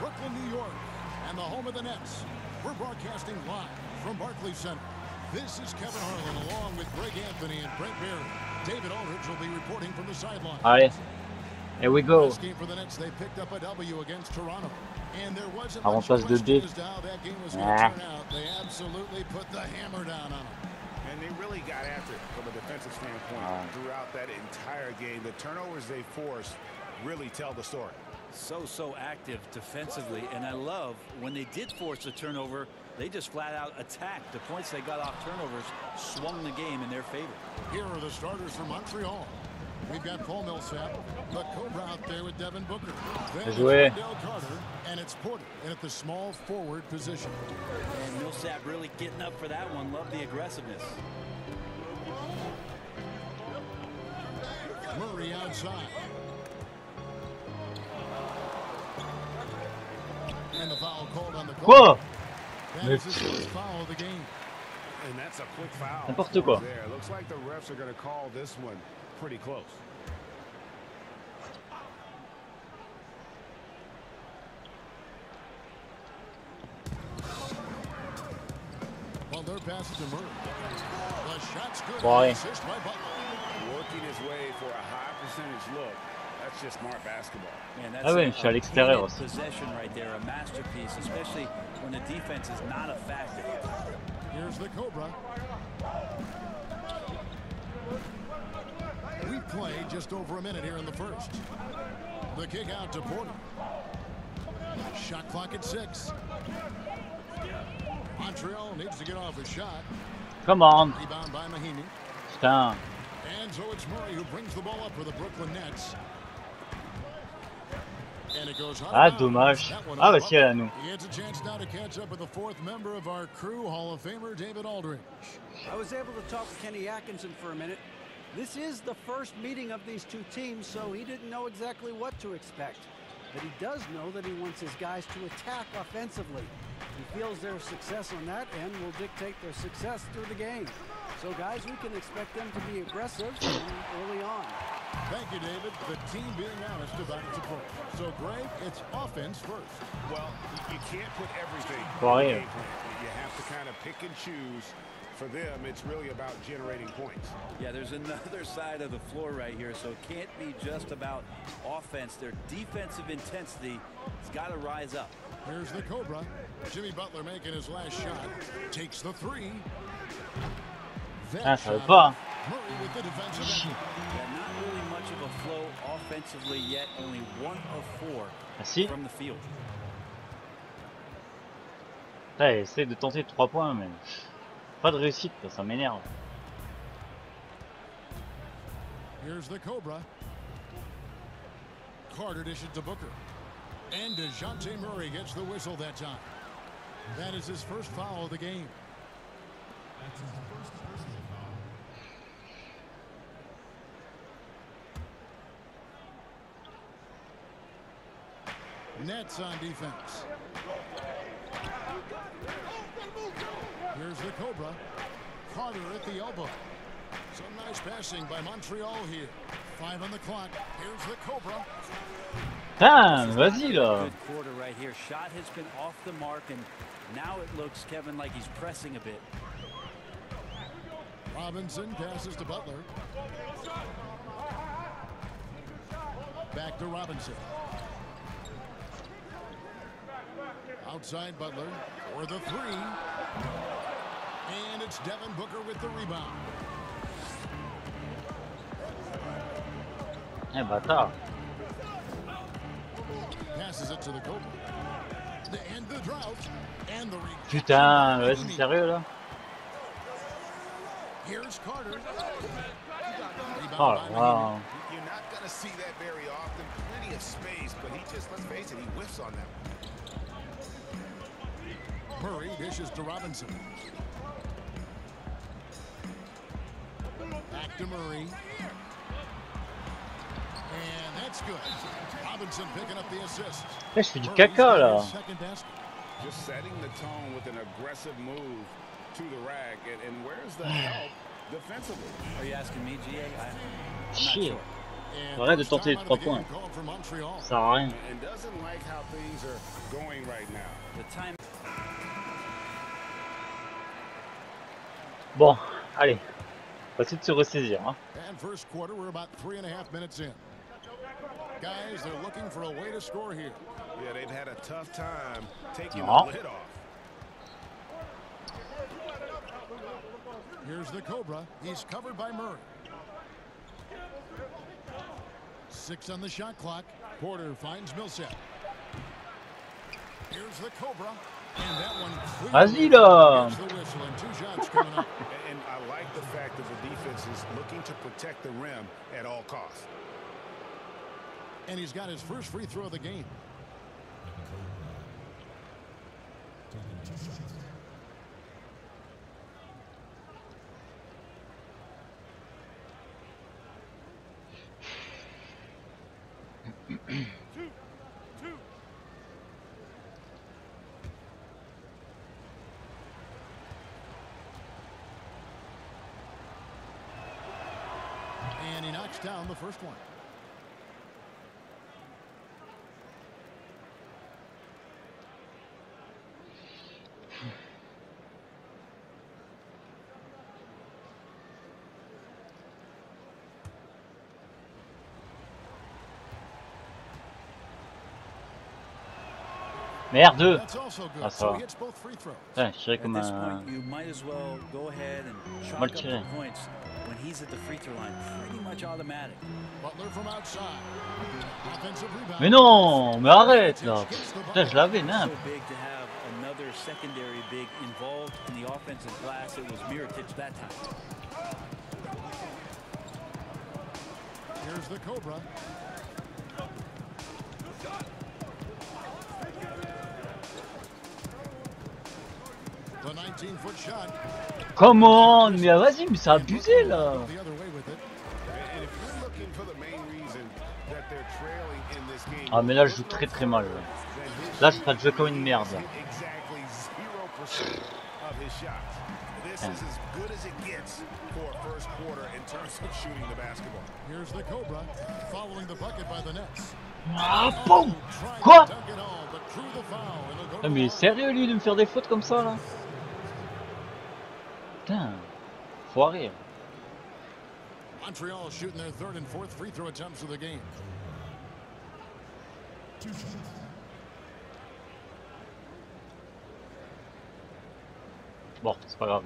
Brooklyn, New York, and the home of the Nets. We're broadcasting live from Barclays Center. This is Kevin Harlan along with Greg Anthony and Brent Barry. David Aldridge will be reporting from the sideline. Allez, here we go. Last game for the Nets, they picked up a W against Toronto. And there wasn't Avantage much de question D. as to how that game was going to turn out. They absolutely put the hammer down on them. And they really got after it from a defensive standpoint throughout that entire game. The turnovers they forced really tell the story. So active defensively, and I love when they did force a turnover, they just flat out attacked. The points they got off turnovers swung the game in their favor. Here are the starters for Montreal. We've got Paul Millsap, the Cobra out there with Devin Booker. Then it's Wendell Carter, and it's Porter in at the small forward position. And Millsap really getting up for that one. Love the aggressiveness. Murray outside. And the foul called on the Cobra. That is his first foul of the game. And that's a quick foul. N'importe quoi. There. Looks like the refs are going to call this one pretty close. Butler passes to Murray. The shot's good. Boy. Assist by Butler. Working his way for a high percentage look. That's just smart basketball. Man, that's Ah ouais, je suis à l'extérieur a aussi. possession right there, a masterpiece, especially when the defense is not a factor. Here's the Cobra. We played just over a minute here in the first. The kick out to Porter. Shot clock at 6. Montreal needs to get off a shot. Come on. Rebound by Mahinmi. Putain. And so it's Murray who brings the ball up for the Brooklyn Nets. And it goes Ah, dommage. Ah, bah si, elle a nous. He gets a chance now to catch up with the fourth member of our crew, Hall of Famer David Aldridge. I was able to talk to Kenny Atkinson for a minute. This is the first meeting of these two teams, so he didn't know exactly what to expect. But he does know that he wants his guys to attack offensively. He feels their success on that end will dictate their success through the game. So, guys, we can expect them to be aggressive early on. Thank you, David. The team being honest about its approach. So, Greg, it's offense first. Well, you can't put everything Boy. in the game plan. You have to kind of pick and choose. For them, it's really about generating points. Yeah, there's another side of the floor right here, so it can't be just about offense. Their defensive intensity has got to rise up. Here's the Cobra. Jimmy Butler making his last shot. Takes the 3. Ah, ça veut pas. Murray with the defensive end. Yeah, not really much of a flow offensively yet. Only 1 of 4 Ah si. from the field. Là, il essaie de tenter 3 points, mais pas de réussite, ça m'énerve. Here's the Cobra. Carter dishes to Booker. And DeJounte Murray gets the whistle that time. That is his first foul of the game. That's his first personal foul. Nets on defense. Here's the Cobra. Carter at the elbow. Some nice passing by Montreal here. 5 on the clock. Here's the Cobra. Putain, vas-y là. Good quarter right here. Shot has been off the mark, and now it looks, Kevin, like he's pressing a bit. Robinson passes to Butler. Back to Robinson. Outside Butler for the 3. And it's Devin Booker with the rebound. Eh bâtard. Passes it to the Cobra. To end the drought. And the rebound. Putain, vas-y, sérieux là. Here's Carter. Oh là là. You're not going to see that very often. Plenty of space, but he just, let's face it, he whiffs on that. Murray dishes to Robinson. Back to Murray. And that's good. Robinson picking up the assist. Eh, je fais du caca là. Just setting the tone with an aggressive move to the rack. And where's the help defensively? Are you asking me, GA? I'm not Shit. sure. Arrête de tenter les 3 points. Ça sert à rien. Bon, allez. On va essayer de se ressaisir. Hein. Guys, they're looking for a way to score here. Yeah, they've had a tough time taking No. the lid off. Here's the Cobra. He's covered by Murray. 6 on the shot clock. Porter finds Millsap. Here's the Cobra. And that one Vas-y là. gets the whistle and 2 shots coming up. And I like the fact that the defense is looking to protect the rim at all costs. And he's got his first free throw of the game. And he knocks down the first one. Merde. That's also good. Ah, ça So va. he hits both free throws. Putain, je dirais At comme this un... point, you might as well go ahead and chalk Mal up the tiré. points when he's at the free throw line. Pretty much automatic. Butler from outside. Offensive rebound. Mais non, mais arrête là. Putain, je l'avais, So non. big to have another secondary big involved in the offensive glass. It was Mirotic that time. Here's the Cobra. The 19-foot shot. Come on, mais vas-y, mais c'est abusé là. The other way with it. And if you're looking for the main reason that they're trailing in this game, Ah mais là je joue très très mal. Là je serais joué comme une merde. exactly 0% of his shots. This is as good as it gets for a first quarter in terms of shooting the basketball. Here's the Cobra following the bucket by the Nets. Ah boum. Quoi? Dunk it home, but through the foul, and it'll go Ah, to mais line. sérieux lui de me faire des fautes comme ça là? Putain, foiré. Montreal shooting their third and fourth free throw attempts of the game. Bon, c'est pas grave.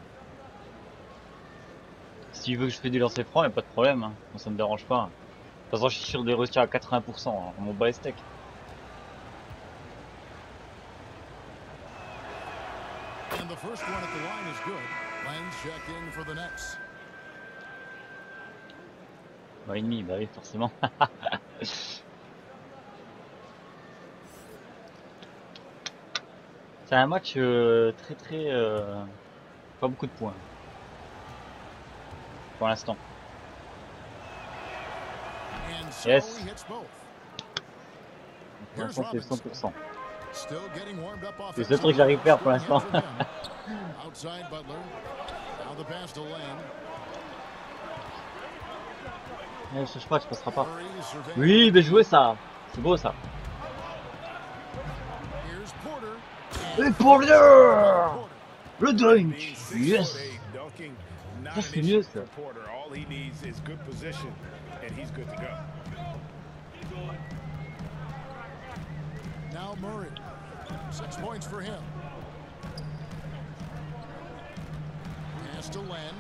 S'il veut que je fais des lancers francs, y'a pas de problème. Hein. Moi, ça me dérange pas. De toute façon, je suis sûr de réussir à 80%. Hein. Mon bas est steak. And the first one at the line is good. Len's check in for the Nets. Bah, ennemi, bah oui, forcément. C'est un match très très... pas beaucoup de points. Pour l'instant. And so Yes. he hits both. Pour l'instant, c'est 100%. Still getting warmed up C'est le seul truc que j'arrive à faire pour l'instant. Outside Butler. Now the pass to Len. Je sais pas, tu passeras pas. Murray surveying. Oui, mais jouez ça. C'est beau ça. Here's Porter. Et pour le dunk. Being 6'8", Yes. dunking, not Ça an c'est issue mieux for ça. Porter. All he needs is good position, and he's good to go. Now Murray. 6 points for him. Pass to Len.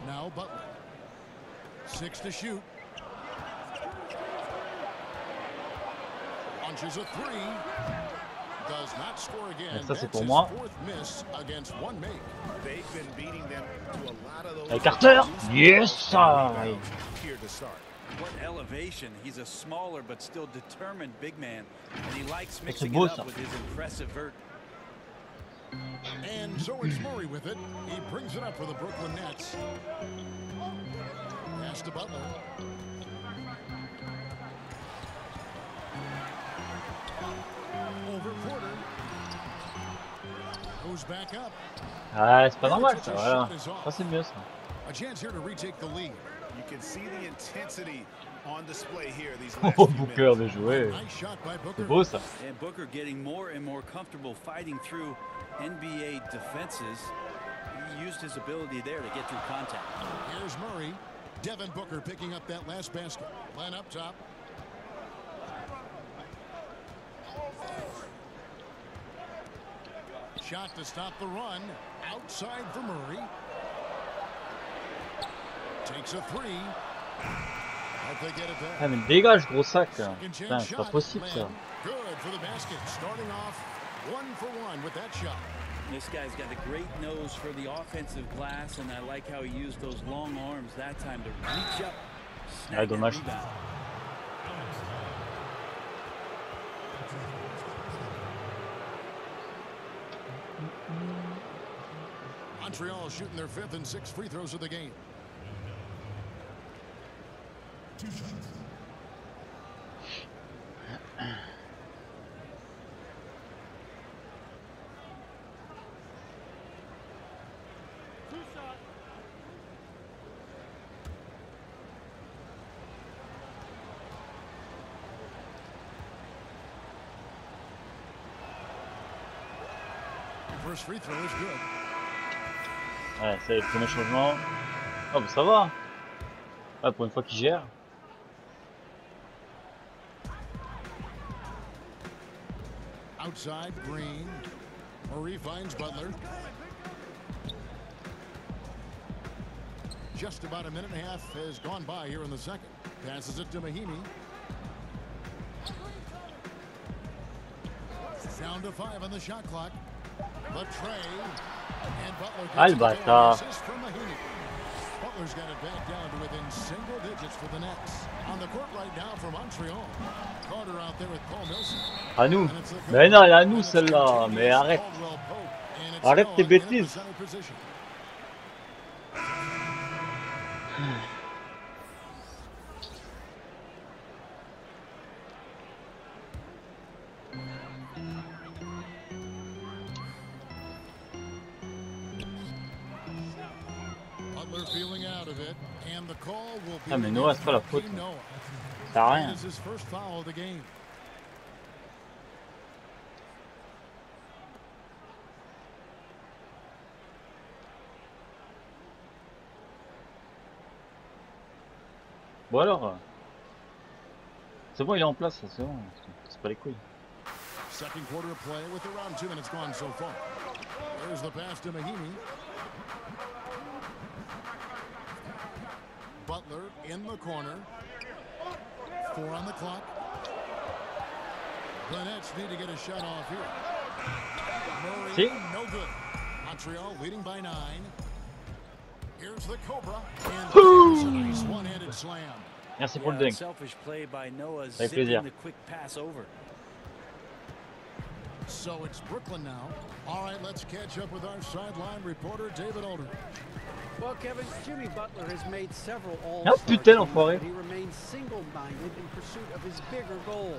Now Butler. 6 to shoot. Launches a 3. Does not score again. Ça, c'est That's pour his moi. fourth miss against one make. They've been beating them to a lot of those. Avec Carter. Yes ça. Here to start. What elevation. He's a smaller but still determined big man. And he likes C'est mixing beau it ça. up with his impressive vert. And so it's Murray with it. He brings it up for the Brooklyn Nets. Pass to Butler. Over Porter. Goes back up. Ah, c'est pas normal ça, voilà. Ça c'est mieux ça. A chance here to retake the lead. You can see the intensity on display here these Oh, last few Booker minutes. de jouer. Nice shot by C'est Booker. beau ça. And Booker getting more and more comfortable fighting through NBA defenses. He used his ability there to get through contact. Here's Murray. Devin Booker picking up that last basket. Len up top. Shot to stop the run. Outside for Murray. Takes a three. Hope they get it back. Ah mais dégage gros sac. Second Putain, chance c'est pas shot. possible ça. Len, good for the basket. Starting off 1 for 1 with that shot. This guy's got a great nose for the offensive glass, and I like how he used those long arms that time to reach up, snag that dommage. rebound. Montreal shooting their 5th and 6th free throws of the game. First free throw is good. Ouais, c'est le premier changement. Oh, bah ça va. Ouais, pour une fois qu'il gère. Outside, Green. Murray finds Butler. Just about a minute and a half has gone by here in the second. Passes it to Mahimi. Down to 5 on the shot clock. The tray. And Butler gets it Bâtard. going. Assist from Mahimi. Butler's got it back down to within single digits for the Nets. On the court right now for Montreal. Carter out there with Paul Millsap. À nous. Mais non, elle est à nous celle-là. Mais arrête. Arrête tes bêtises. Butler feeling out of it, and the call will be Ah mais Noah, c'est pas la faute. Team Noah. Ça sert à rien. That is his first foul of the game. Bon alors. C'est bon, il est en place, c'est bon. C'est pas les couilles. Second quarter of play with around 2 minutes gone so far. There's the pass to Mahimi. Butler in the corner. 4 on the clock. The Nets need to get a shot off here. Murray, See? no good. Montreal leading by 9. Here's the Cobra. And there's a nice one-handed slam. Merci pour le Yeah, dunk. selfish play by Noah, Avec zipping plaisir. the quick pass over. So it's Brooklyn now. All right, let's catch up with our sideline reporter, David Aldridge. Well, Kevin, Jimmy Butler has made several Ah all-star putain teams, l'enfoiré. but he remains single-minded in pursuit of his bigger goal.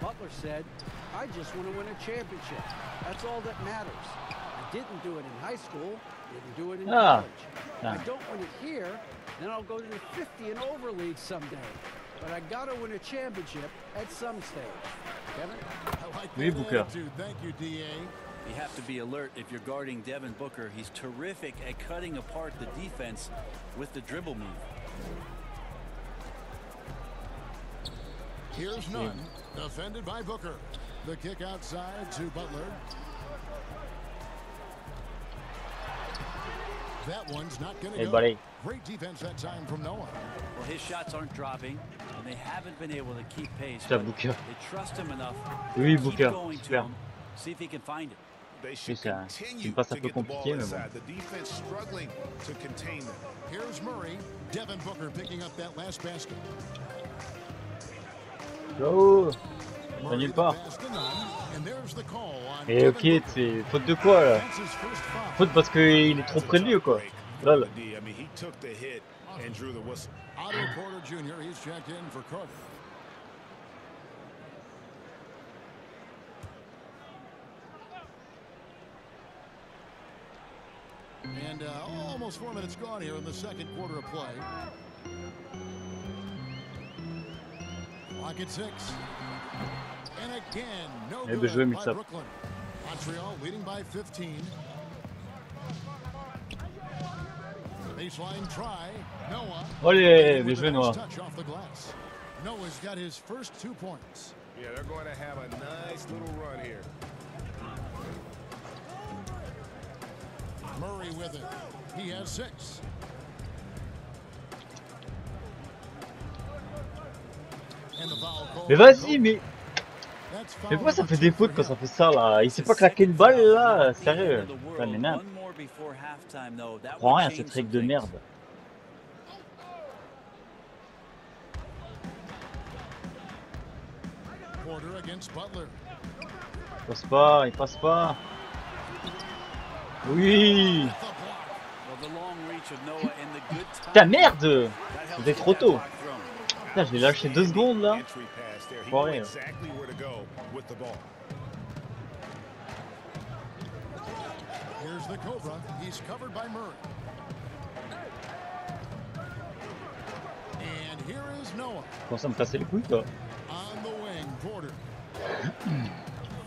Butler said, I just want to win a championship. That's all that matters. I didn't do it in high school, didn't do it in college. If I don't win it here, then I'll go to the 50 and over league someday. But I got to win a championship at some stage. Kevin? I like Oui, that Booker. attitude. Thank you, D.A. You have to be alert if you're guarding Devin Booker. He's terrific at cutting apart the defense with the dribble move. Here's none. Defended by Booker. The kick outside to Butler. That one's not going to Hey go. buddy. Great defense that time from Noah. Well, his shots aren't dropping, and they haven't been able to keep pace. Tiens, but Booker. They trust him enough Oui, to keep Booker. going to Super. him, see if he can find it. They should C'est un- continue c'est une passe un to peu get the ball compliquée, mais bon. inside. The defense struggling to contain them. Here's Murray. Devin Booker picking up that last basket. Oh, ça Murray nulle the part. pass to none, and there's the call on Et Devin ok, Booker. c'est faute de quoi là? That's his first foul. Faute parce qu'il est trop près de lui ou quoi? Lol. I mean, he took the hit and drew the whistle. Otto Porter Jr. He's checked in for Carter. And almost 4 minutes gone here in the second quarter of play. Lock at 6. And again, no Bien good joué, by Millsap. Brooklyn. Montreal leading by 15. Baseline try. Noah. Allez, bien With joué a nice Noah. touch off the glass. Noah's got his first 2 points. Yeah, they're going to have a nice little run here. Murray with it. He has 6. And the foul call. Mais vas-y, mais That's foul mais pourquoi ça number fait des 2 for fautes quand him. ça fait ça là? Il sait pas claquer une balle là, sérieux. Ça m'énerve. One more before halftime, though. That Je comprends would rien à change cette some règle de things. merde. Porter against Butler. Il passe pas. Oui. With the block. Well, the long reach of Noah and the good time. Putain, merde. That helps C'était get trop that tôt. block thrown. Putain, je l'ai lâché 2 secondes là. Entry pass there. He Pour knew rien. exactly where to go with the ball. Here's the Cobra. He's covered by Murray. And here is Noah. Comment ça me casser les couilles quoi. On the wing, Porter.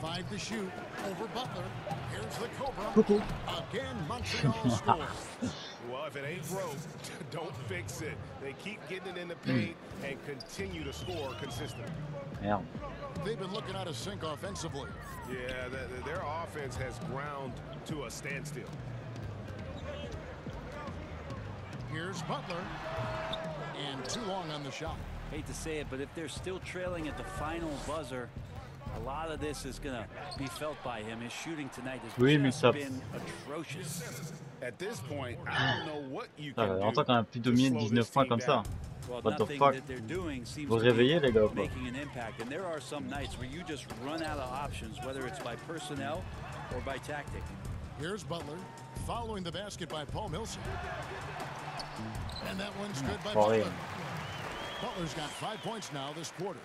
5 to shoot over Butler. Here's the Cobra. Coucou. Again, Montreal scores. Well, if it ain't broke, don't fix it. They keep getting it in the paint and continue to score consistently. Merde. They've been looking out of sync offensively. Yeah, their offense has ground to a standstill. Here's Butler. And too long on the shot. Hate to say it, but if they're still trailing at the final buzzer, a lot of this is going to be felt by him. His shooting tonight has Oui, just Millsap. been atrocious. At this point, I don't know what you Ça can fait do longtemps qu'on a plus dominé de 19 points comme ça. Well, What the nothing fuck? that they're doing seems Vous to be réveillez les gars quoi. making an impact. And there are some nights where you just run out of options, whether it's by personnel or by tactic. Here's Butler. Following the basket by Paul Millsap. And that one's good by Pour rien. Butler. Butler's got 5 points now this quarter.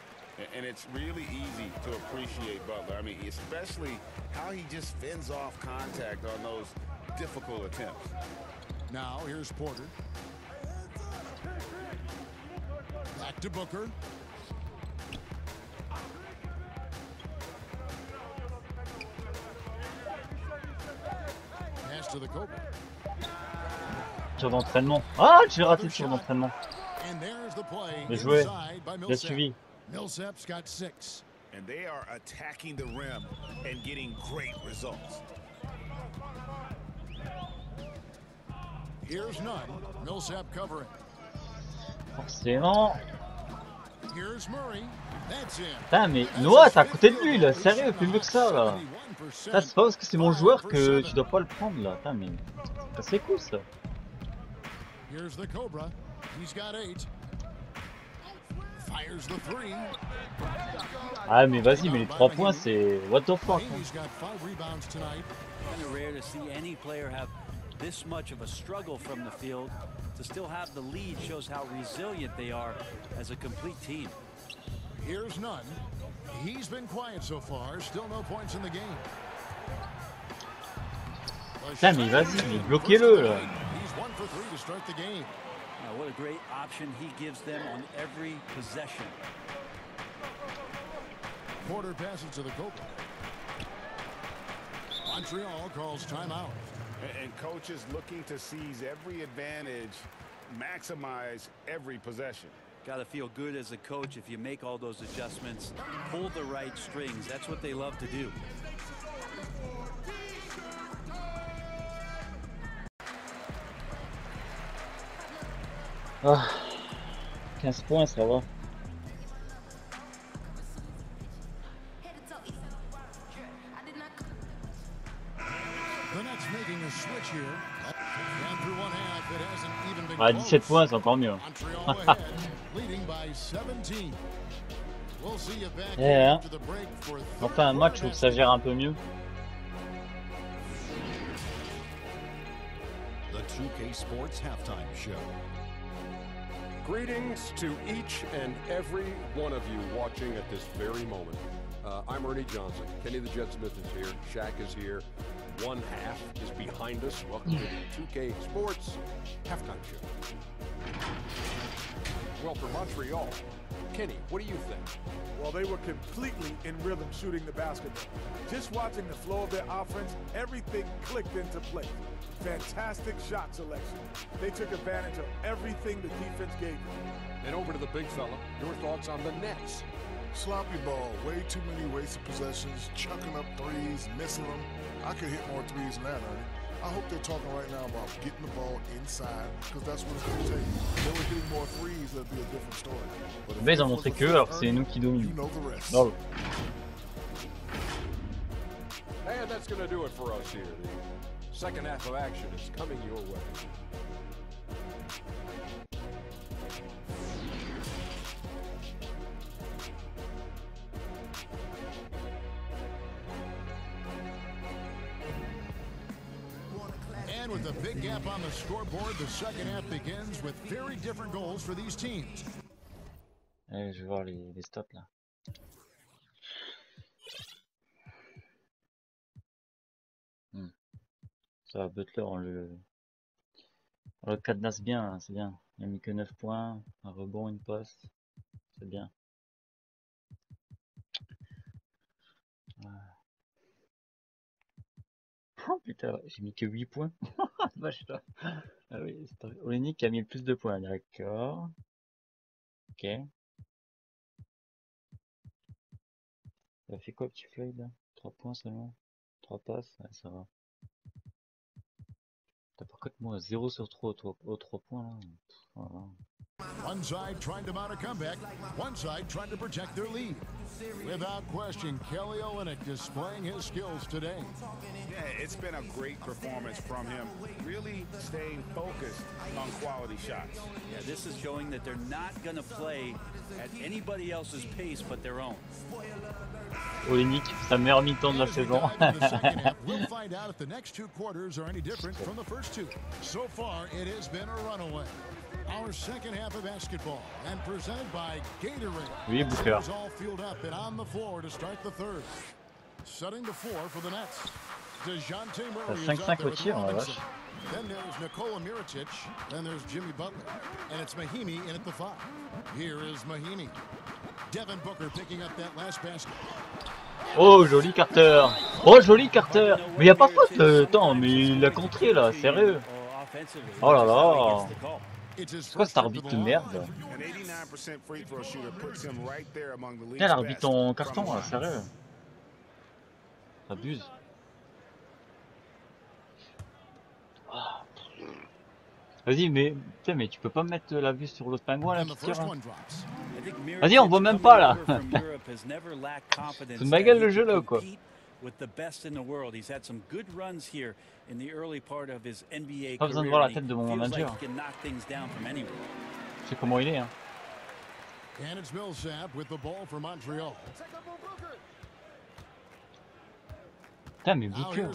And it's really easy to appreciate Butler. I mean, especially how he just fends off contact on those difficult attempts. Now here's Porter. Back to Booker. Pass to the Cobra. Tir d'entraînement. Ah, j'ai raté le tir d'entraînement. And there's the play Bien joué. inside by Bien Millsap. suivi. Millsap's got 6. And they are attacking the rim and getting great results. Here's none. Millsap covering. Forcément. Here's Murray. That's in. Putain, mais Noah, t'es à côté de lui là. Sérieux, plus mieux que ça là. Putain, c'est pas parce que c'est mon joueur que tu dois pas le prendre là. Putain, mais c'est cool ça. Here's the Cobra. He's got 8. Fires the 3. Ah, mais vas-y, mais les 3 points c'est what the fuck. Hein. He's got 5 rebounds tonight. Kind of rare to see any player have this much of a struggle from the field. To still have the lead shows how resilient they are as a complete team. Here's none. He's been quiet so far. Still no points in the game. Putain, mais vas-y, mais bloquez-le là. He's 1 for 3 to start the game. Now, what a great option he gives them on every possession. Porter passes to the Cobra. Montreal calls timeout. And coaches looking to seize every advantage, maximize every possession. Got to feel good as a coach if you make all those adjustments, pull the right strings. That's what they love to do. Ah, 15 points, ça va. The Nets making a switch here. And through one half, it hasn't even been Ah, close. 17 points, c'est encore mieux. Montreal ahead, leading by 17. We'll see you back Yeah. here after the break for Enfin, un match où ça gère un peu mieux. The 2K Sports Halftime Show. Greetings to each and every one of you watching at this very moment. I'm Ernie Johnson. Kenny the Jet Smith is here. Shaq is here. One half is behind us. Welcome to the 2K Sports Halftime Show. Well, for Montreal, Kenny, what do you think? Well, they were completely in rhythm shooting the basketball. Just watching the flow of their offense, everything clicked into place. Fantastic shot selection. They took advantage of everything the defense gave them. And over to the big fella, your thoughts on the Nets? Sloppy ball, way too many wasted possessions, chucking up threes, missing them. I could hit more threes than that, Ernie. I hope they're talking right now about getting the ball inside, because that's what it's going to take. If they were hitting more threes, that'd be a different story. Mais ils ont montré que, alors c'est nous qui dominons. Non. And that's going to do it for us here. The second half of action is coming your way. And with a big gap on the scoreboard, the second half begins with very different goals for these teams. Allez, je vais voir les stats là. Ça va, Butler, on le cadenasse bien, hein, c'est bien. Il a mis que 9 points, un rebond, une passe. C'est bien. Oh putain, j'ai mis que 8 points. Vache là. Ah oui, c'est pas... Ligne a mis plus de points, d'accord. Ok. Ça fait quoi, petit Floyd là? 3 points seulement. 3 passes, ouais, ça va. T'as par contre moi 0 sur 3 aux 3 points là. Voilà. One side trying to mount a comeback, one side trying to protect their lead. Without question, Kelly Olynyk displaying his skills today. Yeah, it's been a great performance from him, really staying focused on quality shots. Yeah, this is showing that they're not going to play at anybody else's pace but their own. Ligne, sa meilleure mi-temps de la saison. We'll find out if the next two quarters are any different from the first two. So far, it has been a runaway. Our second half of basketball and presented by Gatorade. Oui, Booker. All fueled up and on the floor to start the third. Setting the floor for the Nets. DeJounte Murray is out there with Robinson. Then there's Nikola Mirotic. Then there's Jimmy Butler. And it's Mahimi in at the 5. Here is Mahimi. Devin Booker picking up that last basket. Oh, joli Carter. Oh, joli Carter. Mais y a pas de faute. Attends, mais il l'a contré là, sérieux. Oh là là. C'est quoi cet arbitre de merde? Tiens, l'arbitre en carton là, sérieux. Abuse. Vas-y, mais putain, mais tu peux pas mettre la vue sur l'autre pingouin là qui tire. Hein. Vas-y, on voit même pas là. C'est de ma gueule le jeu là ou quoi? Pas besoin de voir la tête de mon manager. Je sais comment il est. Hein. Putain, mais Booker.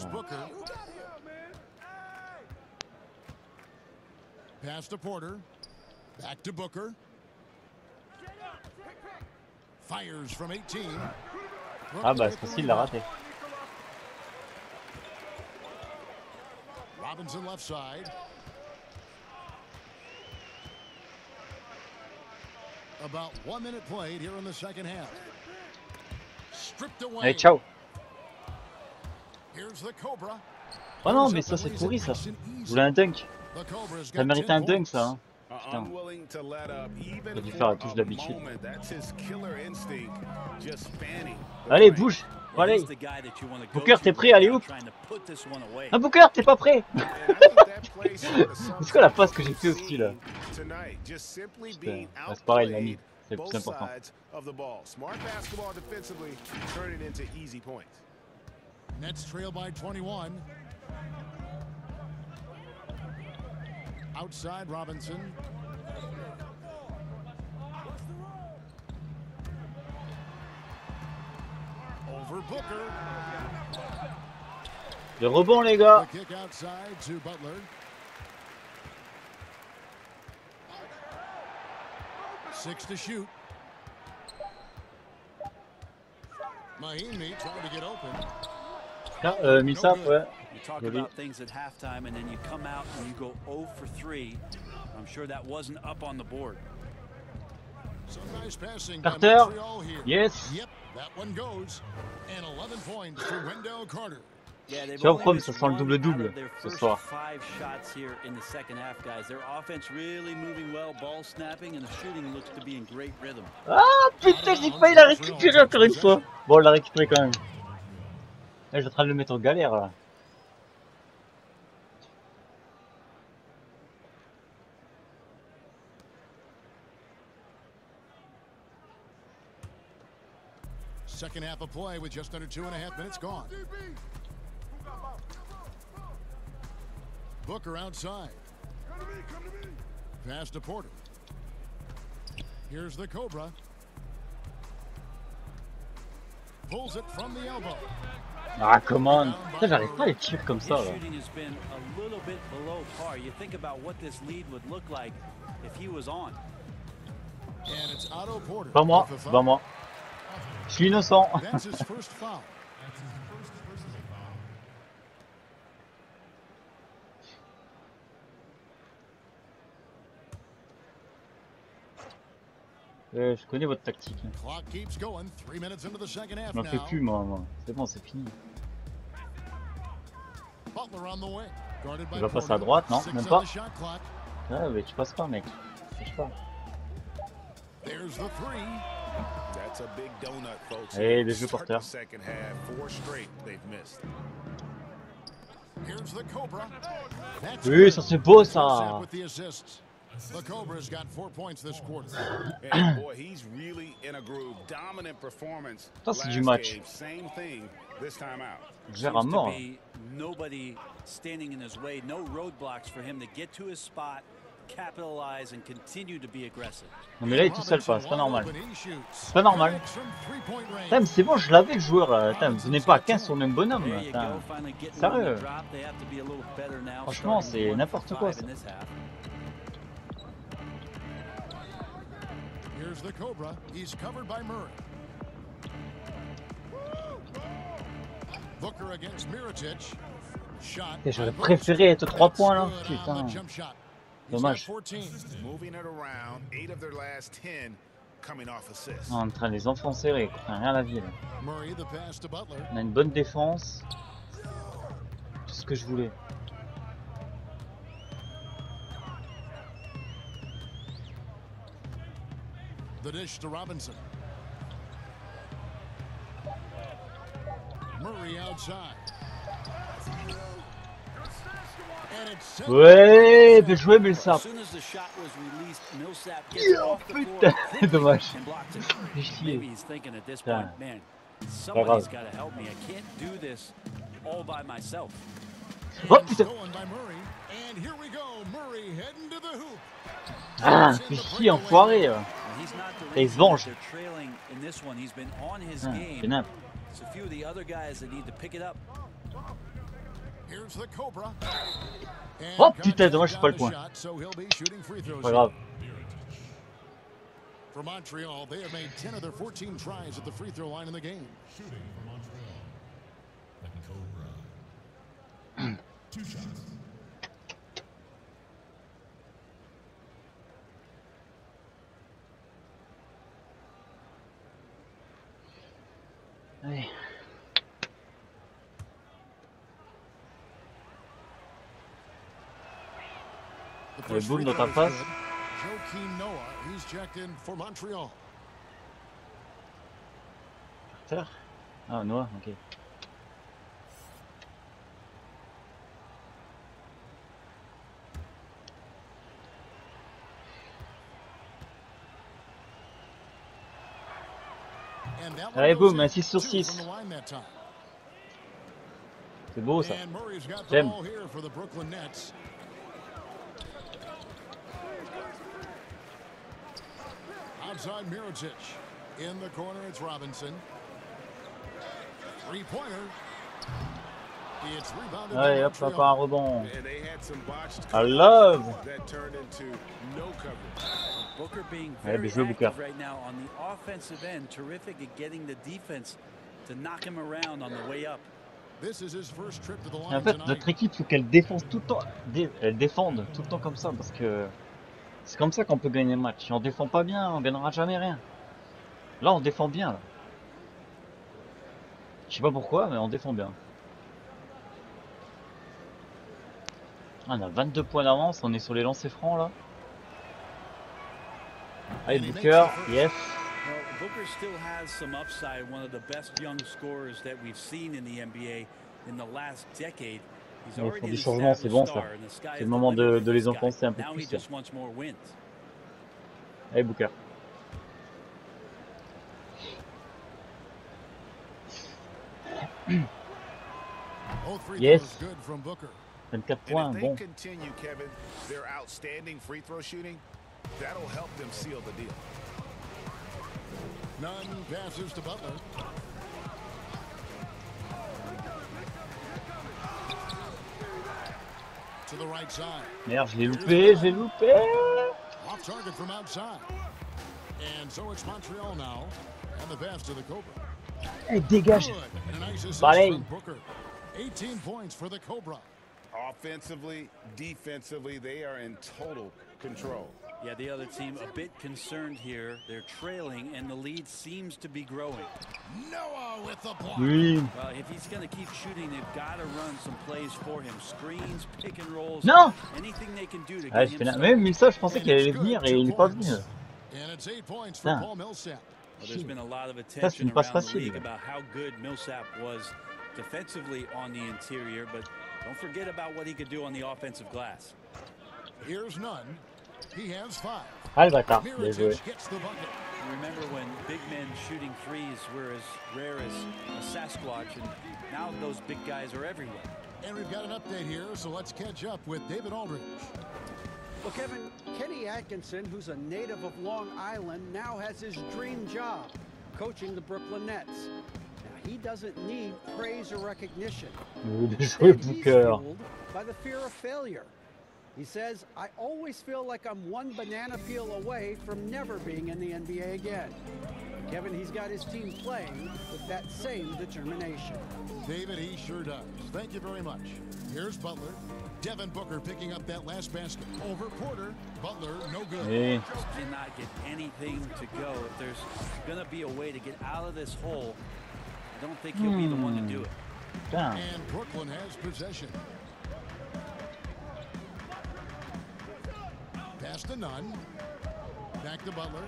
Pass to Porter. Back to Booker. Fires from 18. Ah bah c'est facile, il l'a raté. Robinson left side. About 1 minute played here in the second half. Stripped away. Allez, ciao. Here's the Cobra. Oh non, mais ça c'est pourri ça. Je voulais un dunk. Ça mérite un dunk ça. Hein. Putain. J'ai dû faire la touche d'habitude. Allez, bouge. Allez. Booker, t'es prêt? Allez, hop. Ah, Booker, t'es pas prêt. C'est quoi la passe que j'ai fait aussi là? C'est pareil, l'ami. C'est le plus important. Nets trail by 21. Outside Robinson. Over Booker. Le rebond les gars. The kick outside to Butler. 6 to shoot. Mahimi trying to get open. Ah, Millsap, ouais. You talk about things at halftime and then you come out and you go 0 for 3. I'm sure that wasn't up on the board. Some nice passing by Carter. Montreal here. Yes. Yep, that one goes. And 11 points for Wendell Carter. Yeah, they've Tu vois, only Prom, missed ça sent le one out double-double of their ce first soir. 5 shots here in the second half, guys. Their offense really moving well, ball snapping, and the shooting looks to be in great rhythm. Ah putain, j'ai failli la récupérer encore une fois. Bon, on l'a récupéré quand même. Là, je suis en train de le mettre en galère là. Second half of play with just under 2.5 minutes gone. Booker outside. Pass to Porter. Here's the Cobra. Pulls it from the elbow. Ah, come on. Putain, j'arrive pas à les tirer comme ça là. Shooting has been a little bit below par. You think about what this lead would look like if he was on. And it's Otto Porter. Pas moi, pas moi. Je suis innocent. That's his first foul. Je connais votre tactique. Clock keeps going. 3 minutes into the second half Je m'en fais now. plus moi. C'est bon, c'est fini. Butler on the way. Guarded by Il va passer Porter. à droite, non? 6 Même on pas. the shot clock. Ah, mais tu passes pas, mec. Je pas. There's the three. That's a big donut, folks. Hey, des jeux Start porteurs. the second half, 4 straight they've missed. Here's the Cobra. That's Oui, good. ça c'est beau Set ça. with the assists. The Cobra's got 4 points this quarter. And boy, he's really in a groove. Dominant performance. Ça, c'est du last match. game. Same thing this time out. Gère à Seems to mort. be nobody standing in his way, no roadblocks for him to get to his spot, capitalize, and continue to be aggressive. Non mais là il est tout seul pas, c'est pas normal. Wide open, he shoots. C'est pas normal. Connects from three-point range. Putain, mais c'est bon, je l'avais le joueur là. Putain, vous n'êtes pas à 15 sur le même bonhomme. There you Putain. go, finally getting Sérieux. one to drop. They have to be a little better now. Franchement, starting c'est 1 n'importe for quoi, 5 ça. in this half. Here's the Cobra. He's covered by Murray. Booker against Mirotic. Shot. Et j'aurais préféré être 3 points là. That's good on Putain. the jump shot. He's Dommage. got 14. Moving it around, 8 of their last 10 coming off assists. On est en train de les enfoncer, les rien à la vie là. Murray, the pass to Butler. On a une bonne défense. Tout ce que je voulais. The dish to Robinson. Murray outside. And it's set. Ouais, bien joué Millsap. As soon as the shot was released, Millsap gets it off the floor, Putain, thinking dommage. and blocks it. J'ai chié. Maybe he's thinking at this Putain. point, man, grave. somebody's got to help me. I can't do this all by myself. Oh And putain. stolen by Murray. And here we go. Murray heading to the hoop. Ah, fais chier, enfoiré. And he's not the Et il se reason that venge. they're trailing in this one. He's been on his Ah, game. c'est nimp. It's a few of the other guys that need to pick it up. Here's the Cobra. And Oh putain, dommage, c'est down pas le the point. shot, so he'll be shooting free throws. Pas grave. For Montreal, they have made 10 of their 14 tries at the free throw line in the game. Shooting for Montreal. The Cobra. 2 shots. Allez. The Le first boom free dans ta throw is face. good. Joakim Noah, he's checked in for Montreal. Faire. Ah, Noah, ok. And that one Allez, goes boum, in. un 6 sur 2 6. from the line that time. C'est beau ça. And Murray's got the J'aime. ball here for the Brooklyn Nets. Outside Mirotic. In the corner, it's Robinson. Three-pointer. It's rebounded by Allez, hop, Montreal. encore un rebond. And they had some botched I love. that turned into no coverage. Booker being Allez, very bien joué, Booker. active right now on the offensive end. Terrific at getting the defense to knock him around on the way up. This is his first trip to the Et en line fait, tonight. notre équipe, faut qu'elle défonce tout le temps. Elle défende tout le temps comme ça parce que C'est comme ça qu'on peut gagner le match. Si on défend pas bien, on gagnera jamais rien. Là, on défend bien. Là. Je sais pas pourquoi, mais on défend bien. Ah, on a 22 points d'avance, on est sur les lancers francs là. Allez, Booker, yes. Well, Booker still has some upside, one of the best young scorers that we've seen in the NBA in the last decade. He's Ils font already des an changements, c'est bon established ça. star, and the sky C'est is le the moment limit de for les this guy. enfoncer un peu Now he plus. just wants more wins. Allez, Booker. Yes. 24 points, And if bon. they continue, Kevin, their outstanding free throw shooting, that'll help them seal the deal. None passes to Butler. To the right side. Merde, je l'ai loupé, je l'ai loupé. Off target from outside. And so it's Montreal now. And the pass to the Cobra. Eh, dégage. Good. And a nice assist Pareil. from Booker. 18 points for the Cobra. Offensively, defensively, they are in total control. Yeah, the other team a bit concerned here. They're trailing, and the lead seems to be growing. Noah with the block. Oui. Well, if he's going to keep shooting, they've got to run some plays for him. Screens, pick and rolls. Non. Anything they can do to Ah, get him started. même ça, je pensais qu'il allait venir et il n'est pas venu. And it's 8 points for Paul Millsap. Well, there's been a lot of Ça, c'est attention une passe around the facile. league about how good Millsap was defensively on the interior, but don't forget about what he could do on the offensive glass. Here's none. He has 5. Ah, le bâtard, bien joué. Mirotic gets the bucket. Remember when big men shooting threes were as rare as a Sasquatch, and now those big guys are everywhere. And we've got an update here, so let's catch up with David Aldridge. Well, Kevin, Kenny Atkinson, who's a native of Long Island, now has his dream job, coaching the Brooklyn Nets. Now, he doesn't need praise or recognition. Bien joué, Instead, he's Booker. fueled by the fear of failure. He says, I always feel like I'm one banana peel away from never being in the NBA again. Kevin, he's got his team playing with that same determination. David, he sure does. Thank you very much. Here's Butler. Devin Booker picking up that last basket. Over Porter. Butler, no good. Et Just cannot get anything to go. If there's going to be a way to get out of this hole, I don't think he'll be the one to do it. putain. And Brooklyn has possession. Pass to Nunn. Back to Butler.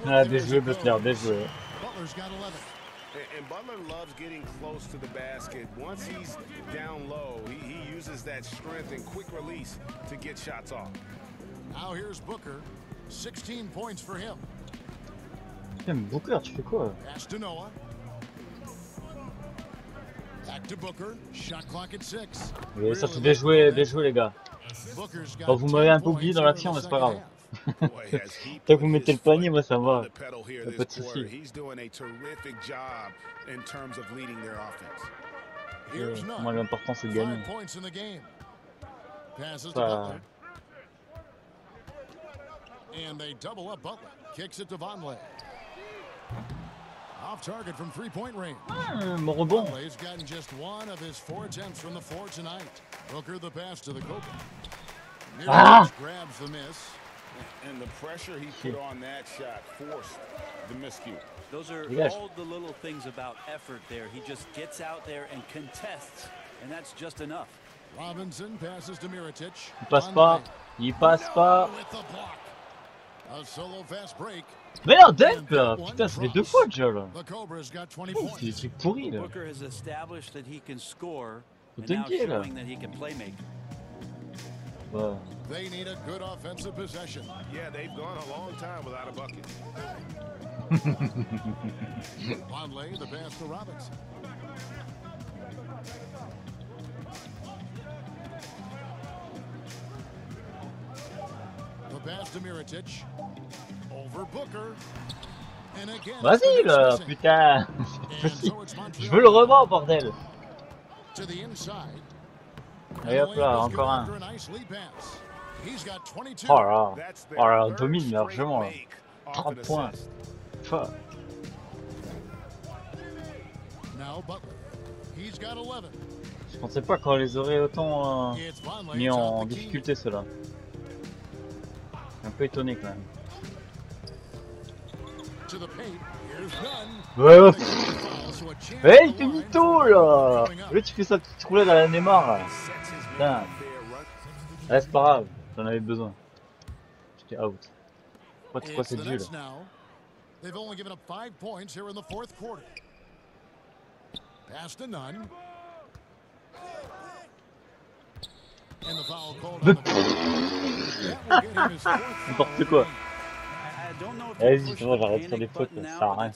Ah, bien joué, Butler, bien joué. Butler's got 11. And Butler loves getting close to the basket. Once he's down low, he uses that strength and quick release to get shots off. Now here's Booker. 16 points for him. Putain, mais Booker, tu fais quoi? Pass to Noah. Back to Booker. Shot clock at 6. Et ça, c'est bien joué, les gars. Booker's got Bon, vous m'avez un peu 10 oublié points dans l'action, here mais in c'est pas the grave. second half. Tant que vous mettez le panier, moi ça va. Y'a pas de soucis. He's doing a terrific job in terms of leading their offense. Here's Nunn. Moi, l'important, c'est de gagner. 5 points in the game. Passes to Ça... Butler. And they double up Butler. Kicks it to Vonleh. Off target from three-point range. mon rebond. Vonleh's gotten just one of his 4 attempts from the floor tonight. Booker the pass to the Cobra. Ah! Grabs the miss. And the pressure he put on that shot forced the miscue. Those are Yes. all the little things about effort there. He just gets out there and contests, and that's just enough. Robinson passes to Mirotic. Il passe pas. Il passe pas. With the block. A solo fast break. Mais non, dunk là. Putain, ça fait 2 fois déjà là. The Cobra's got 20 Oh, points. c'est des trucs pourris là. Booker has established that he can score, Faut and now dunker, là. showing that he can play make. Ouais. They need a good offensive possession. Yeah, they've gone a long time without a bucket. Vonleh, the pass to Robinson. The pass to Mirotic. Over Booker. And again, Vas-y là, missing. putain. And so it's Je veux le rebond, bordel. to the inside. Allez hop là, encore un. After a nice lead pass. He's got 22. Oh là That's là, oh là, on their domine third largement là. straight make off 30 an points. assist. Fuck. Now Butler. He's got 11. Je pensais pas qu'on les aurait autant mis en difficulté ceux-là. Un peu étonné quand même. Ouais, hey, il fait mytho là. Là tu fais sa petite roulade à la Neymar là. Putain. Ouais, c'est pas grave, j'en avais besoin. J'étais out. C'est quoi cette jeu là? They've only given up 5 points here in the fourth quarter. Pass to none. And the foul called on the N'importe quoi. Vas-y, c'est bon, j'arrête de faire des fautes, ça sert à rien.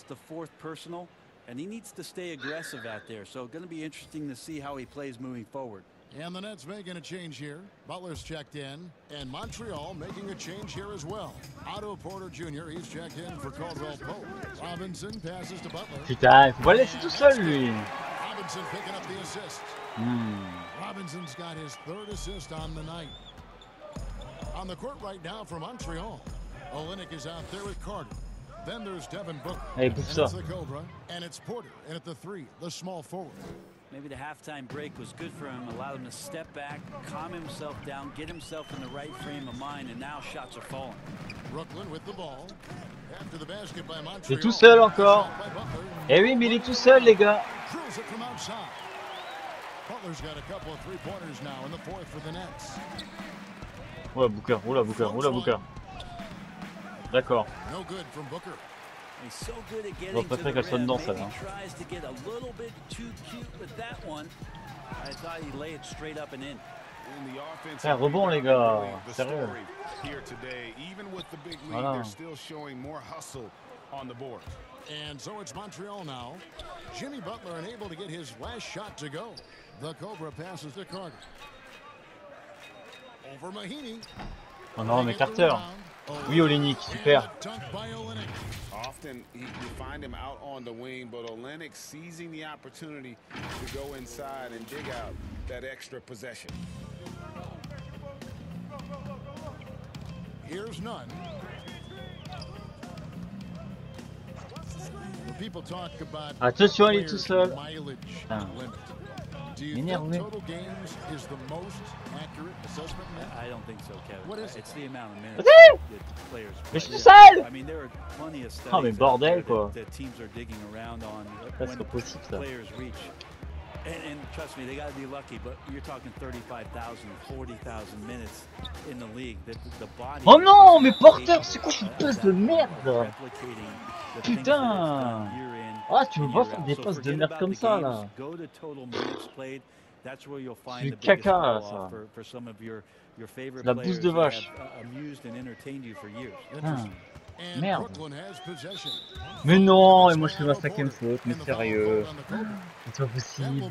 And he needs to stay aggressive out there. So going to be interesting to see how he plays moving forward. And the Nets making a change here. Butler's checked in. And Montreal making a change here as well. Otto Porter Jr., he's checked in for Caldwell Pope. Robinson passes to Butler. Putain, il faut pas le laisser tout seul lui. Robinson picking up the assist. Robinson's got his 3rd assist on the night. On the court right now for Montreal. Olynyk is out there with Carter. Then there's Devin Booker. Hey, and it's the Cobra. And it's Porter. And at the 3, the small forward. Maybe the halftime break was good for him, allowed him to step back, calm himself down, get himself in the right frame of mind, and now shots are falling. Brooklyn with the ball. After the basket by Montreal. Il est tout seul encore. Eh oui, mais il est tout seul les gars. Butler's got a couple of 3-pointers now in the 4th for the Nets. Ouais, Booker, oula Booker, oula Booker. D'accord. No good from Booker. He's so good at getting to the rim. Maybe tries to get a little bit too cute with that one. I thought he'd lay it straight up and in. Un rebond les gars, sérieux. Voilà. And so it's Montreal now. Jimmy Butler unable to get his last shot to go. The Cobra passes to Carter. Over Mahinmi. Oh non, mais Carter. Oui, Olynyk, super. Often you find him out on the wing, but Olynyk seizing the opportunity to go inside and dig out that extra possession. Here's none. People talk about attention, il est tout seul. Énervé. Is the most accurate assessment? I don't think so, Kevin. What is it's the amount of minutes that players play. Mais je suis seul. I mean, there are plenty of studies oh mais bordel quoi. That teams are digging around on when possible, ça. Players reach. And trust me, they got to be lucky, but you're talking 35,000, 40,000 minutes in the league. The body. Oh non, mais Porter, c'est quoi cette passe de merde? Putain. Ah, tu veux pas faire des passes de merde comme ça là? C'est du caca ça. C'est la bouse de vache. Putain. Merde. Mais non, et moi je fais ma 5e faute, mais sérieux. C'est pas possible.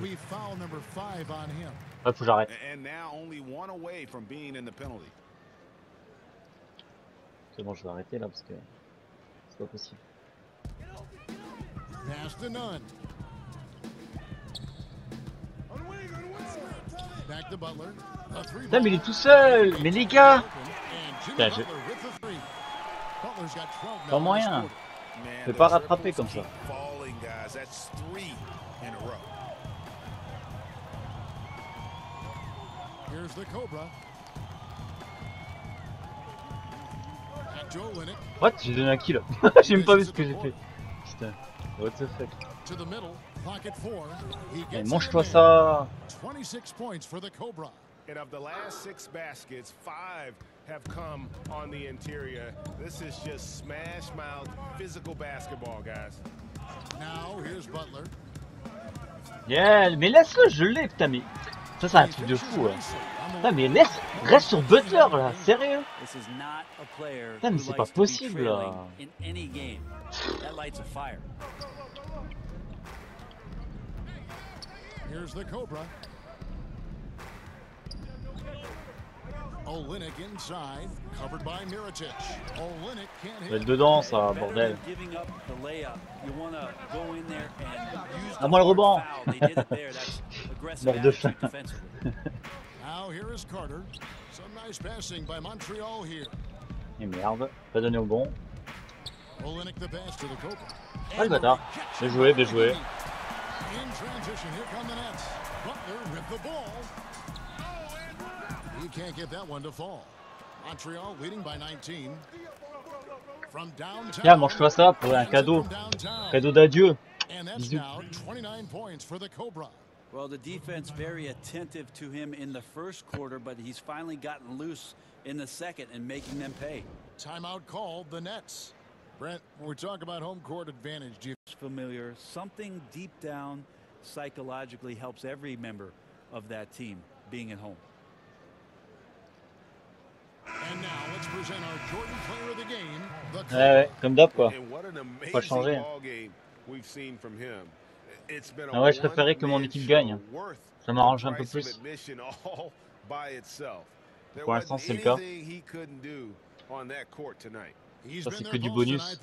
Ah, faut que j'arrête. C'est bon, je vais arrêter là parce que c'est pas possible. Putain, mais il est tout seul. Mais les gars. Putain, pas moyen. Je peux pas rattraper comme ça. What? J'ai donné un kill. J'ai même pas vu ce que j'ai fait. Putain. What the fuck? Hey, mange-toi ça. 26 points for the Cobra. And of the last 6 baskets, 5 have come on the interior. This is just smash mouth physical basketball, guys. Now here's Butler. Yeah, mais laisse-le, je l'ai, putain, mais ça c'est un truc de fou. Hein. Putain, mais reste sur Butler là, sérieux. Putain, mais c'est pas possible là. Here's the Cobra. Olynyk inside, covered by Mirotic. Olynyk can't hit. Dedans ça, bordel. À moi le rebond. Mort de faim. Now here is Carter. Some nice passing by Montreal here. Et merde, pas donné au bon. Olynyk the pass to the Cobra. Ah le bâtard. Bien joué, bien joué. In transition, here come the Nets. Butler with the ball. He can't get that one to fall. Montreal leading by 19. From downtown. Tiens, mange-toi ça pour un cadeau. Cadeau d'adieu. And that's now 29 points for the Cobra. Well, the defense very attentive to him in the first quarter, but he's finally gotten loose in the second and making them pay. Timeout called the Nets. Brent, when we talk about home court advantage, do you familiar, something deep down psychologically helps every member of that team being at home. And now let's present our Jordan player of the game, the Ouais, comme d'hab quoi. Pas changer. Ah ouais, je préférais que mon équipe gagne. Ça m'arrange un peu plus. Pour l'instant, c'est le cas. Ça, c'est que du bonus.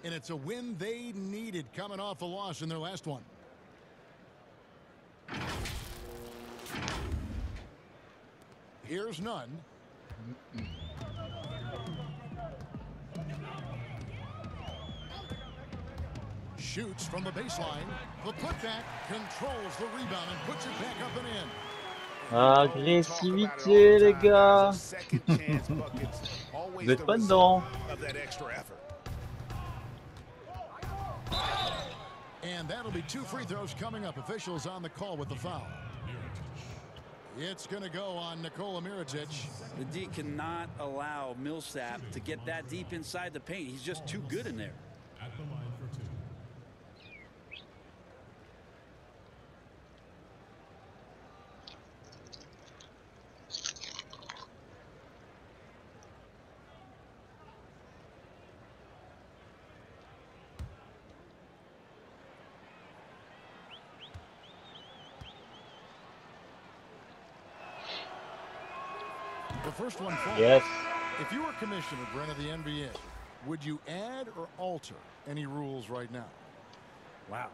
And it's a win they needed coming off a loss in their last one. Here's none. Shoots from the baseline. The putback controls the rebound and puts it back up and in. Agressivité, les gars. Vous êtes pas dedans. And that'll be 2 free throws coming up. Officials on the call with the foul. It's going to go on Nikola Mirotic. The D cannot allow Millsap to get that deep inside the paint. He's just too good in there. At the line for 2. The first one falls. Yes. If you were commissioner, Brent, of the NBA, would you add or alter any rules right now? Wow.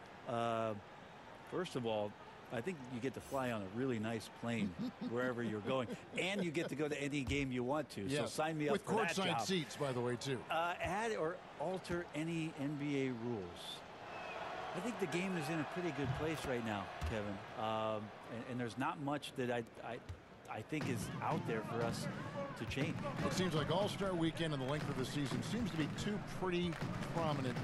First of all, I think you get to fly on a really nice plane wherever you're going, and you get to go to any game you want to. Yes. So sign me up with for that job. With courtside seats, by the way, too. Add or alter any NBA rules. I think the game is in a pretty good place right now, Kevin. And there's not much that I think is out there for us to change. It seems like All-Star Weekend and the length of the season seems to be 2 pretty prominent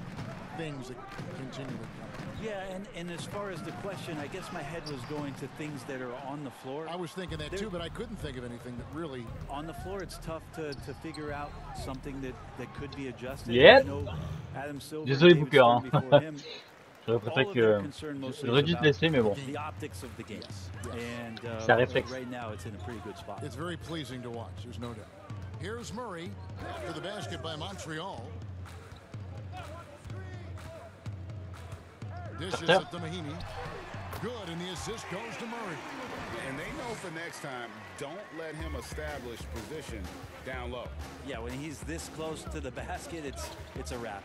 things that continue to come. Yeah, and as far as the question, I guess my head was going to things that are on the floor. I was thinking that too, but I couldn't think of anything that really... On the floor, it's tough to figure out something that could be adjusted. Yeah. Adam Silver, Désolé Booker, hein. J'aurais préféré que j'aurais dû te laisser, mais bon. C'est un réflexe. It's very pleasing to watch, there's no doubt. Here's Murray after the basket by Montreal. Dishes at the Mahinmi. Good, and the assist goes to Murray. And they know for next time, don't let him establish position down low. Yeah, when he's this close to the basket, it's a wrap.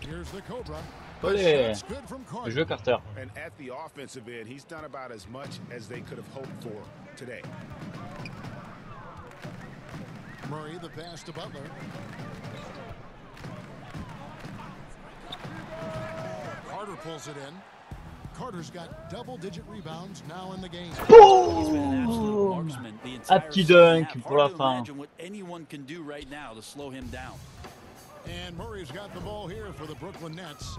Here's the Cobra. Allez, le jeu Carter. And at the offensive end, he's done about as much as they could have hoped for today. Murray, the pass to Butler. Carter pulls it in. Carter's got double-digit rebounds now in the game. Boom! Un petit dunk pour la fin. What anyone can do right now to slow him down. And Murray's got the ball here for the Brooklyn Nets.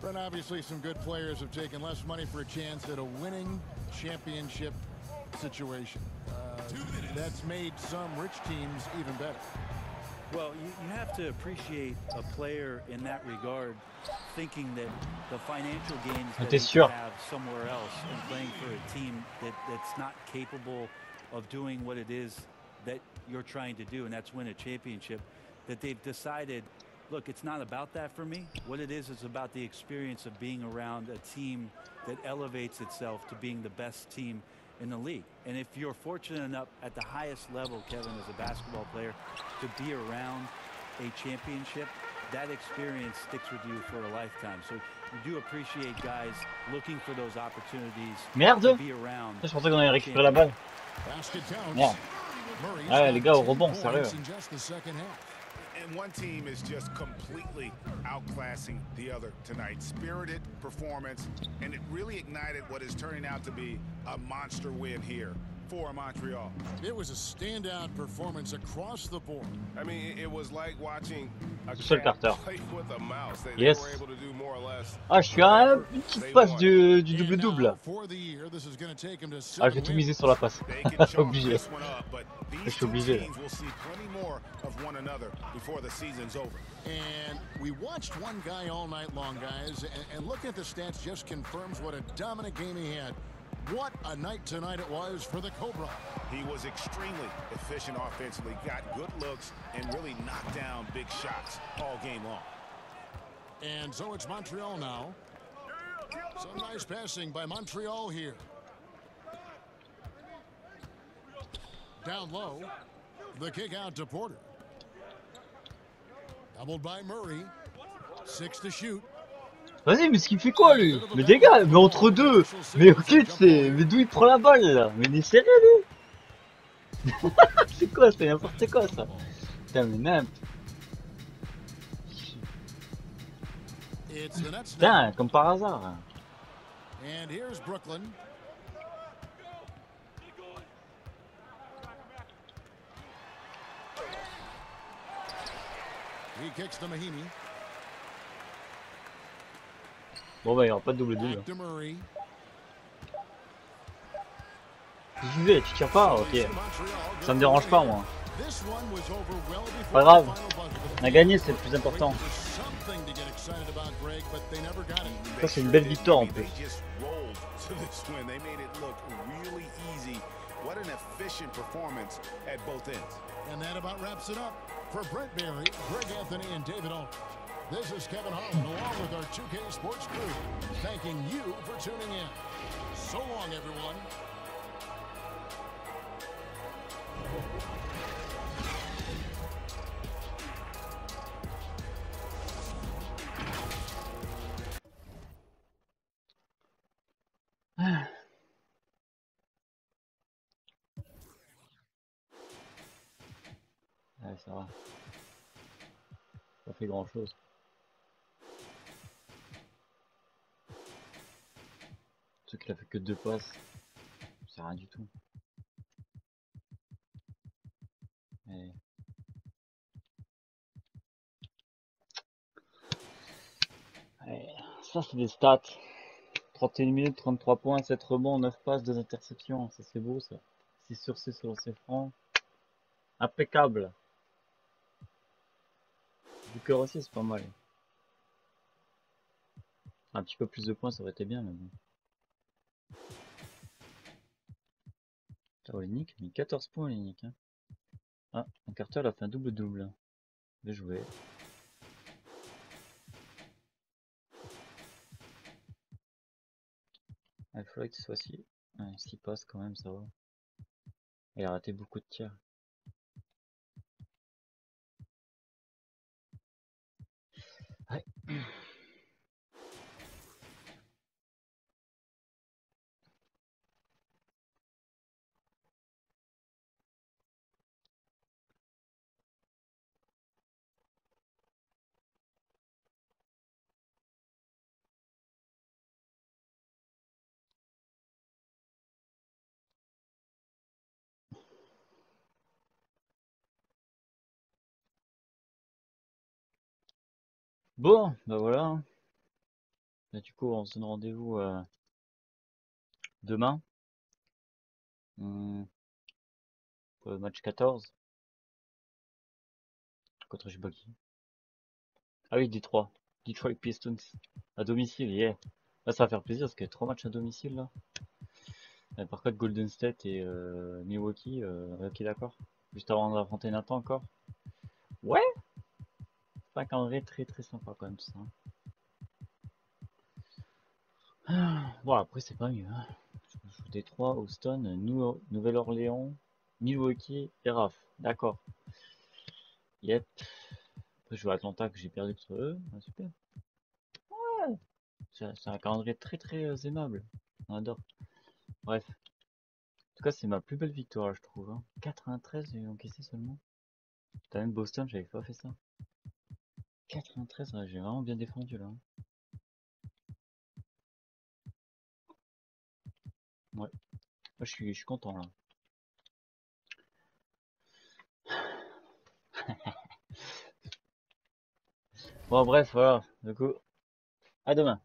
But obviously some good players have taken less money for a chance at a winning championship situation. That's made some rich teams even better. Well, you have to appreciate a player in that regard thinking that the financial gains that he have somewhere else and playing for a team that's not capable of doing what it is that you're trying to do, and that's win a championship, that they've decided, look, it's not about that for me. What it is about the experience of being around a team that elevates itself to being the best team in the league. And if you're fortunate enough at the highest level, Kevin, as a basketball player, to be around a championship, that experience sticks with you for a lifetime. So you do appreciate guys looking for those opportunities to be around. Je pensais qu'on allait récupérer la balle. Merde. Ah, les gars, au rebond, sérieux. And one team is just completely outclassing the other tonight. Spirited performance, and it really ignited what is turning out to be a monster win here for Montreal. It was a standout performance across the board. I mean, it was like watching a seul cat Carter. play with a mouse. They Yes. were able to do more or less Ah, je suis à whatever une petite they passe wanted. du And double-double. now, for the year, this is going to take him to Ah, je 7 vais tout miser wins. sur la passe. They can chalk Obligé. this one up, but Je these suis two obligé. teams will see plenty more of one another before the season's over. And we watched one guy all night long, guys, and looking at the stats just confirms what a dominant game he had. What a night tonight it was for the Cobra. He was extremely efficient offensively, got good looks, and really knocked down big shots all game long. And so it's Montreal now. Some nice passing by Montreal here. Down low, the kick out to Porter. Doubled by Murray. 6 to shoot. Vas-y, mais ce qu'il fait quoi lui? Mais des gars, mais entre deux. Mais ok, c'est. Mais d'où il prend la balle là? Mais il est sérieux lui? C'est quoi? C'est n'importe quoi ça. Putain, mais même. It's the Nets now. Putain, comme par hasard. And here's Brooklyn. He kicks to Mahimi. Bon bah il n'y aura pas de double-double. Back to Murray. J'y vais, tu tires pas? Ok. Ça me dérange pas moi. This one was over well before Pas grave. the final buzzer. On a gagné, c'est le plus important. Something to get excited about, Greg, but they never got it. Ça c'est une belle victoire en plus. They just rolled to this win. They made it look really easy. What an efficient performance at both ends. And that about wraps it up. For Brent Berry, Greg Anthony, and David Owen, this is Kevin Harlan along with our 2K Sports crew, thanking you for tuning in. So long, everyone. Ouais, ça va. Ça fait grand chose. Ceux qu'il a fait que 2 passes, c'est rien du tout. Mais... Ouais, ça c'est des stats. 31 minutes, 33 points, 7 rebonds, 9 passes, 2 interceptions. Ça c'est beau ça. 6 sur 6 sur ses francs. Impeccable. Du cœur aussi c'est pas mal. Un petit peu plus de points ça aurait été bien mais bon. Oh, Ligne a mis 14 points Ligne. Hein. Ah, un Carter a fait un double-double. Bien joué. Il faudrait que ce soit 6. Ouais, 6 passes quand même, ça va. Il a raté beaucoup de tirs. Ouais. Bon, bah voilà. Là, du coup, on se donne rendez-vous demain. Pour le match 14. Contre je sais pas qui. Ah oui, Détroit. Detroit Pistons. À domicile, yeah. Là, ça va faire plaisir parce qu'il y a 3 matchs à domicile là. Par contre, Golden State et Milwaukee, ok d'accord. Juste avant d'affronter Nathan encore. Ouais. C'est un calendrier très très sympa quand même tout ça. Bon après c'est pas mieux. Hein. Je joue Détroit, Houston, Nouvelle-Orléans, Milwaukee et Raf. D'accord. Yep. Après je joue à Atlanta que j'ai perdu contre eux. Ah, super. Ouais. C'est un calendrier très très aimable. On adore. Bref. En tout cas c'est ma plus belle victoire je trouve. Hein. 93 j'ai encaissé seulement. T'as même Boston, j'avais pas fait ça. 93, ouais, j'ai vraiment bien défendu là. Ouais, moi, je suis content là. Bon bref, voilà, du coup, à demain.